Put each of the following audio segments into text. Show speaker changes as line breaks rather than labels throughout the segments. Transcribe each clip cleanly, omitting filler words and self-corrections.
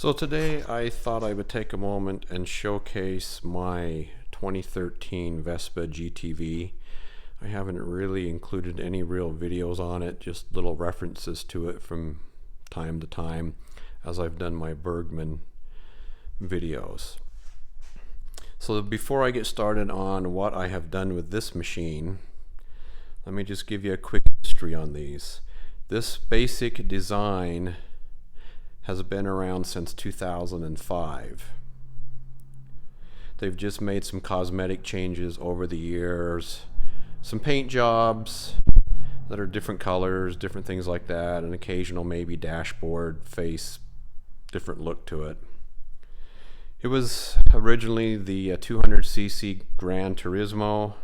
So today I thought I would take a moment and showcase my 2013 Vespa GTV. I haven't really included any real videos on it, just little references to it from time to time as I've done my Bergman videos. So before I get started on what I have done with this machine, let me just give you a quick history on these. This basic design has been around since 2005. They've just made some cosmetic changes over the years, some paint jobs that are different colors, different things like that, an occasional maybe dashboard face, different look to it. It was originally the 200cc Gran Turismo.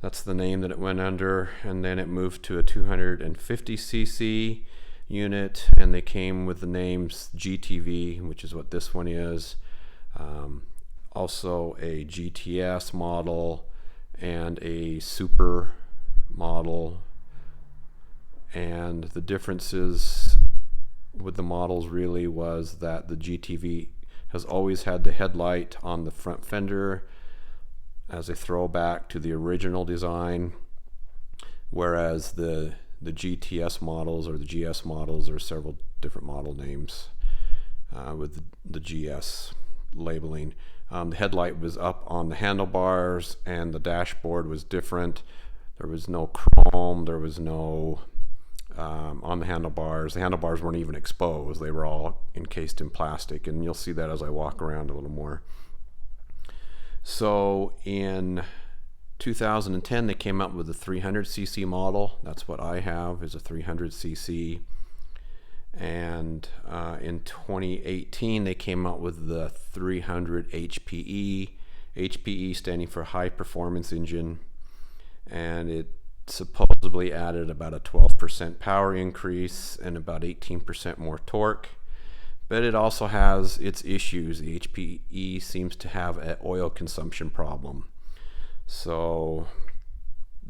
That's the name that it went under, and then it moved to a 250cc unit, and they came with the names GTV, which is what this one is, also a GTS model and a super model. And the differences with the models really was that the GTV has always had the headlight on the front fender as a throwback to the original design, whereas the GTS models or the GS models, are several different model names with the GS labeling. The headlight was up on the handlebars and the dashboard was different. There was no chrome, there was no on the handlebars. The handlebars weren't even exposed, they were all encased in plastic, and you'll see that as I walk around a little more. So in 2010 they came out with a 300cc model. That's what I have, is a 300cc. And in 2018 they came out with the 300 HPE. HPE standing for high performance engine, and it supposedly added about a 12% power increase and about 18% more torque. But it also has its issues. The HPE seems to have an oil consumption problem. So,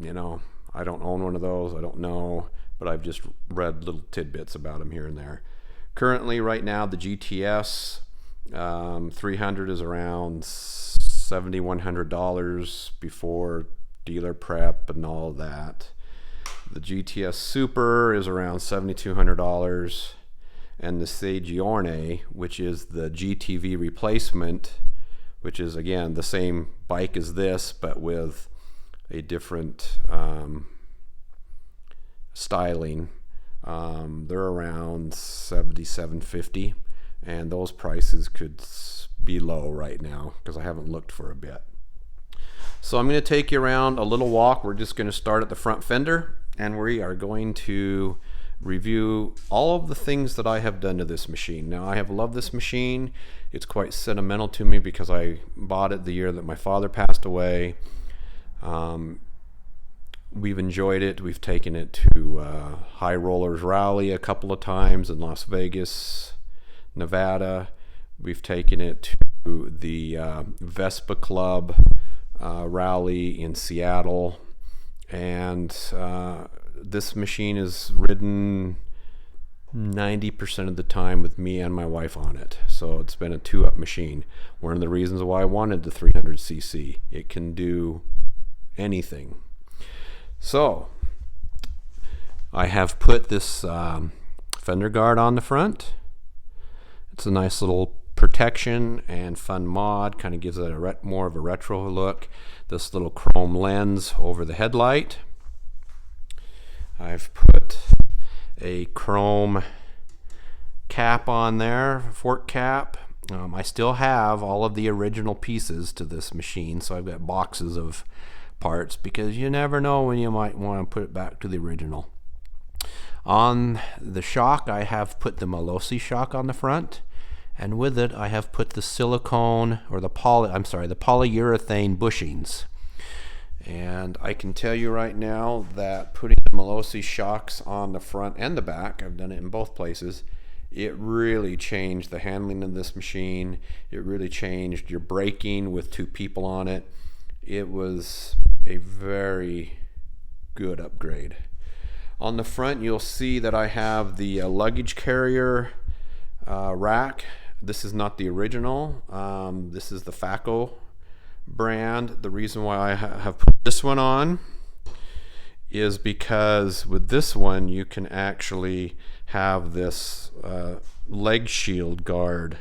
you know, I don't own one of those, I don't know, but I've just read little tidbits about them here and there. Currently, right now, the GTS 300 is around $7,100 before dealer prep and all of that. The GTS Super is around $7,200, and the Stagione, which is the GTV replacement, which is again the same bike as this but with a different styling, they're around $7,750, and those prices could be low right now because I haven't looked for a bit. So I'm going to take you around a little walk. We're just going to start at the front fender, and we are going to review all of the things that I have done to this machine. Now, I have loved this machine. It's quite sentimental to me because I bought it the year that my father passed away. We've enjoyed it. We've taken it to High Rollers Rally a couple of times in Las Vegas, Nevada. We've taken it to the Vespa Club rally in Seattle, and this machine is ridden 90% of the time with me and my wife on it. So it's been a two-up machine. One of the reasons why I wanted the 300cc. It can do anything. So I have put this fender guard on the front. It's a nice little protection and fun mod, kind of gives it a more of a retro look. This little chrome lens over the headlight. I've put a chrome cap on there, fork cap. I still have all of the original pieces to this machine, so I've got boxes of parts because you never know when you might want to put it back to the original. On the shock, I have put the Malossi shock on the front, and with it I have put the silicone or the polyurethane bushings. And I can tell you right now that putting the Malossi shocks on the front and the back, I've done it in both places, it really changed the handling of this machine. It really changed your braking with two people on it. It was a very good upgrade. On the front, you'll see that I have the luggage carrier rack. This is not the original. This is the FACO brand. The reason why I have put this one on is because with this one you can actually have this leg shield guard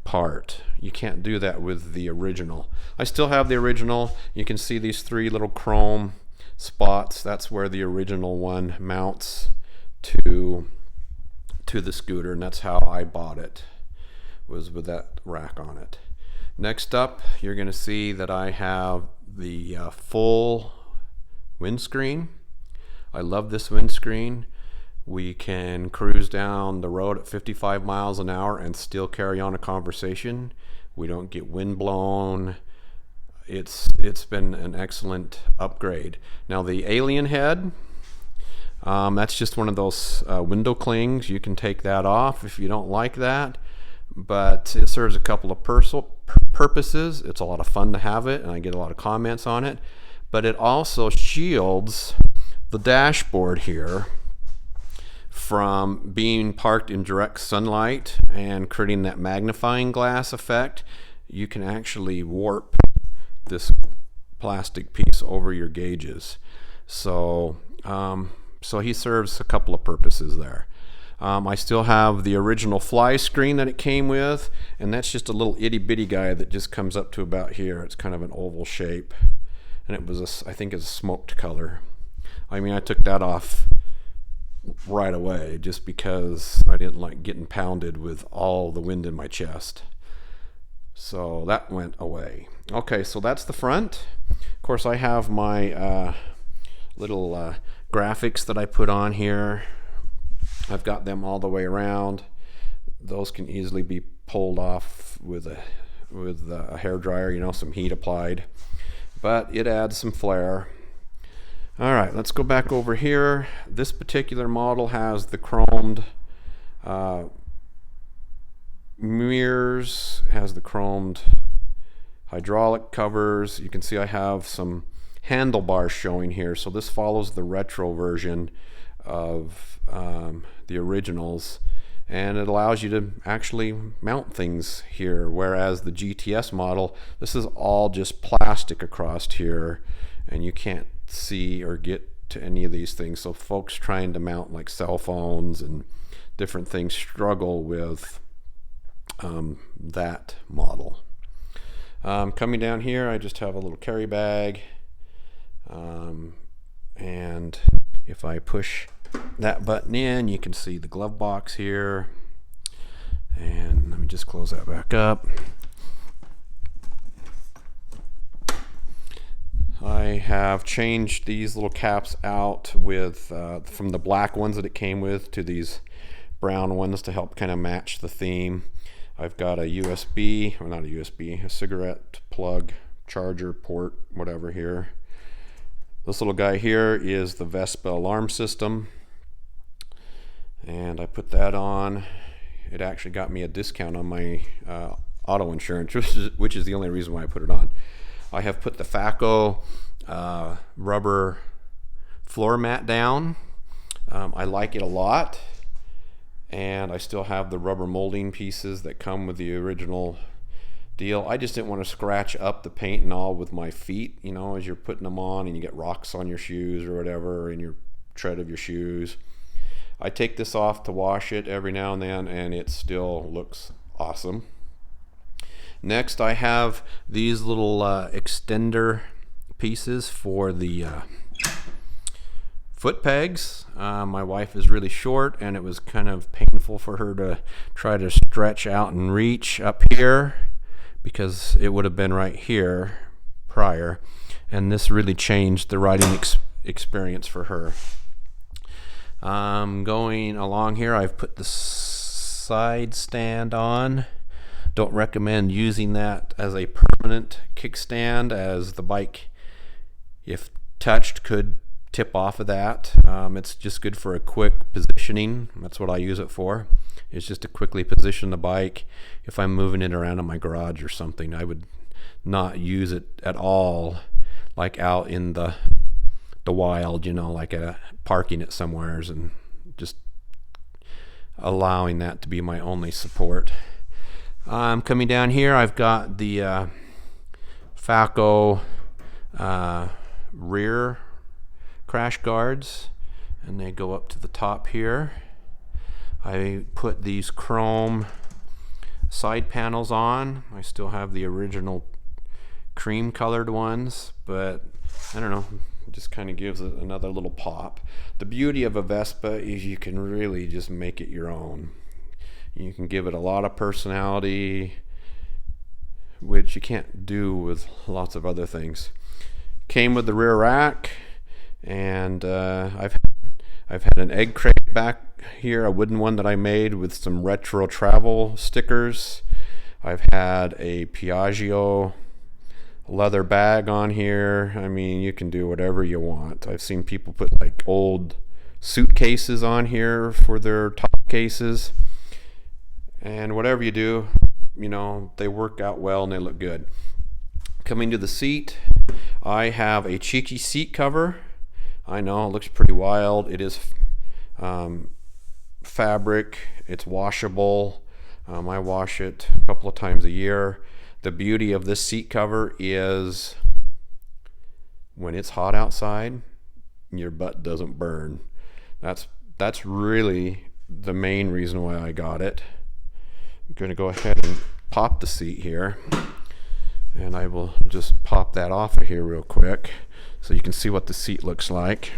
part. You can't do that with the original. I still have the original. You can see these 3 little chrome spots. That's where the original one mounts to the scooter, and that's how I bought it, was with that rack on it. Next up, you're going to see that I have the full windscreen. I love this windscreen. We can cruise down the road at 55 miles an hour and still carry on a conversation. We don't get wind blown. It's been an excellent upgrade. Now the alien head, that's just one of those window clings. You can take that off if you don't like that, but it serves a couple of purposes. It's a lot of fun to have it, and I get a lot of comments on it, but it also shields the dashboard here from being parked in direct sunlight and creating that magnifying glass effect. You can actually warp this plastic piece over your gauges. So he serves a couple of purposes there. I still have the original fly screen that it came with, and that's just a little itty bitty guy that just comes up to about here. It's kind of an oval shape, and it was I think it's a smoked color. I mean, I took that off right away just because I didn't like getting pounded with all the wind in my chest. So that went away. Okay, so that's the front. Of course, I have my little graphics that I put on here. I've got them all the way around. Those can easily be pulled off with a hair dryer, you know, some heat applied, but it adds some flair. All right, let's go back over here. This particular model has the chromed mirrors, has the chromed hydraulic covers. You can see I have some handlebars showing here, so this follows the retro version of the originals, and it allows you to actually mount things here, whereas the GTS model, this is all just plastic across here, and you can't see or get to any of these things. So folks trying to mount like cell phones and different things struggle with that model. Coming down here, I just have a little carry bag, and if I push that button in, you can see the glove box here, and let me just close that back up. I have changed these little caps out with from the black ones that it came with to these brown ones to help kind of match the theme. I've got a USB, or not a USB, a cigarette plug, charger port, whatever here. This little guy here is the Vespa alarm system, and I put that on. It actually got me a discount on my auto insurance, which is the only reason why I put it on. I have put the FACO rubber floor mat down. I like it a lot, and I still have the rubber molding pieces that come with the original deal. I just didn't want to scratch up the paint and all with my feet, you know, as you're putting them on and you get rocks on your shoes or whatever in your tread of your shoes. I take this off to wash it every now and then, and it still looks awesome. Next, I have these little extender pieces for the foot pegs. My wife is really short, and it was kind of painful for her to try to stretch out and reach up here, because it would have been right here prior, and this really changed the riding experience for her. Going along here, I've put the side stand on. Don't recommend using that as a permanent kickstand, as the bike, if touched, could tip off of that. It's just good for a quick positioning. That's what I use it for. It's just to quickly position the bike. If I'm moving it around in my garage or something, I would not use it at all, like out in the wild, you know, like parking it somewheres, and just allowing that to be my only support. Coming down here, I've got the Falco rear crash guards, and they go up to the top here. I put these chrome side panels on. I still have the original cream colored ones, but I don't know, it just kind of gives it another little pop. The beauty of a Vespa is you can really just make it your own. You can give it a lot of personality, which you can't do with lots of other things. Came with the rear rack, and I've had an egg crate back here, a wooden one that I made with some retro travel stickers. I've had a Piaggio leather bag on here. I mean, you can do whatever you want. I've seen people put like old suitcases on here for their top cases, and whatever you do, you know, they work out well and they look good. Coming to the seat, I have a cheeky seat cover. I know it looks pretty wild. It is fabric. It's washable. I wash it a couple of times a year. The beauty of this seat cover is when it's hot outside, your butt doesn't burn. That's really the main reason why I got it. I'm going to go ahead and pop the seat here, and I will just pop that off of here real quick so you can see what the seat looks like.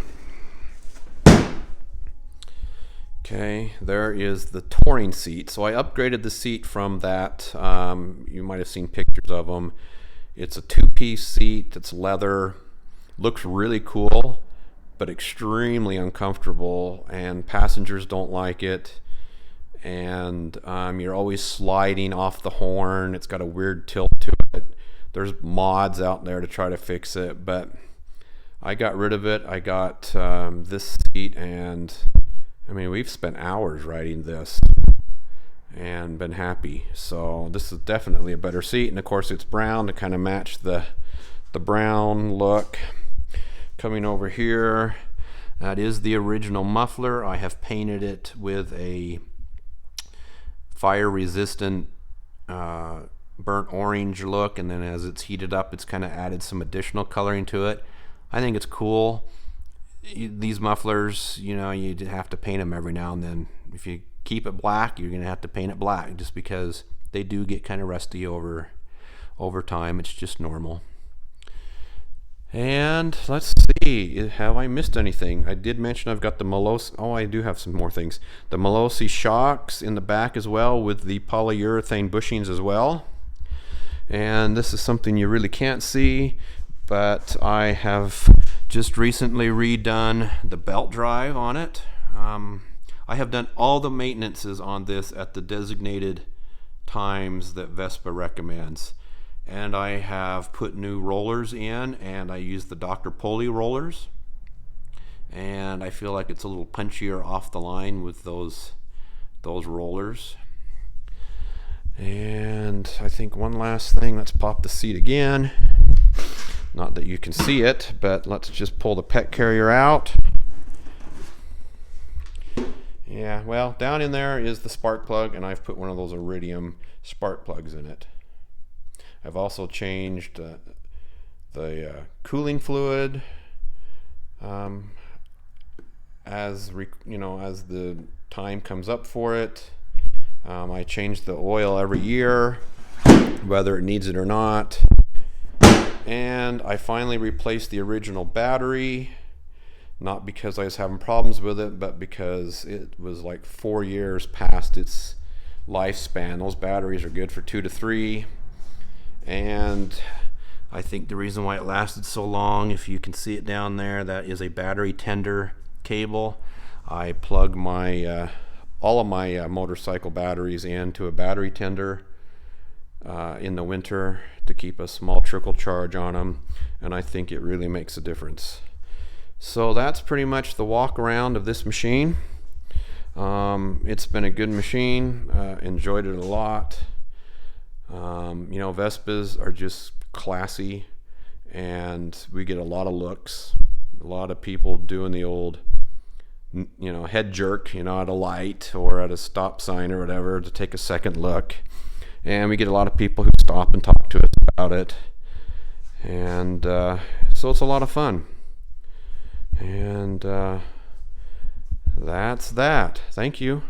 Okay, there is the touring seat. So I upgraded the seat from that. You might have seen pictures of them. It's a two-piece seat. It's leather. Looks really cool, but extremely uncomfortable, and passengers don't like it. And you're always sliding off the horn. It's got a weird tilt to it. There's mods out there to try to fix it, but I got rid of it. I got this seat, and I mean, we've spent hours riding this and been happy. So this is definitely a better seat, and of course it's brown to kind of match the brown look. Coming over here, that is the original muffler. I have painted it with a fire resistant burnt orange look, and then as it's heated up, it's kind of added some additional coloring to it. I think it's cool. These mufflers, you know, you have to paint them every now and then. If you keep it black, you're going to have to paint it black, just because they do get kind of rusty over time. It's just normal. And let's see, have I missed anything? I did mention I've got the Melosi. Oh, I do have some more things. The Melosi shocks in the back as well, with the polyurethane bushings as well. And this is something you really can't see, but I have just recently redone the belt drive on it. I have done all the maintenances on this at the designated times that Vespa recommends. And I have put new rollers in, and I use the Dr. Poli rollers. And I feel like it's a little punchier off the line with those rollers. And I think one last thing, let's pop the seat again. Not that you can see it, but let's just pull the pet carrier out. Yeah, well, down in there is the spark plug, and I've put one of those iridium spark plugs in it. I've also changed the cooling fluid as the time comes up for it. I change the oil every year, whether it needs it or not. And I finally replaced the original battery, not because I was having problems with it, but because it was like 4 years past its lifespan. Those batteries are good for 2 to 3. And I think the reason why it lasted so long, if you can see it down there, that is a battery tender cable. I plug my all of my motorcycle batteries into a battery tender in the winter to keep a small trickle charge on them, and I think it really makes a difference. So that's pretty much the walk around of this machine. It's been a good machine. Enjoyed it a lot. You know, Vespas are just classy, and we get a lot of looks. A lot of people doing the old head jerk, at a light or at a stop sign or whatever, to take a second look. And we get a lot of people who stop and talk to us about it. And so it's a lot of fun. And that's that. Thank you.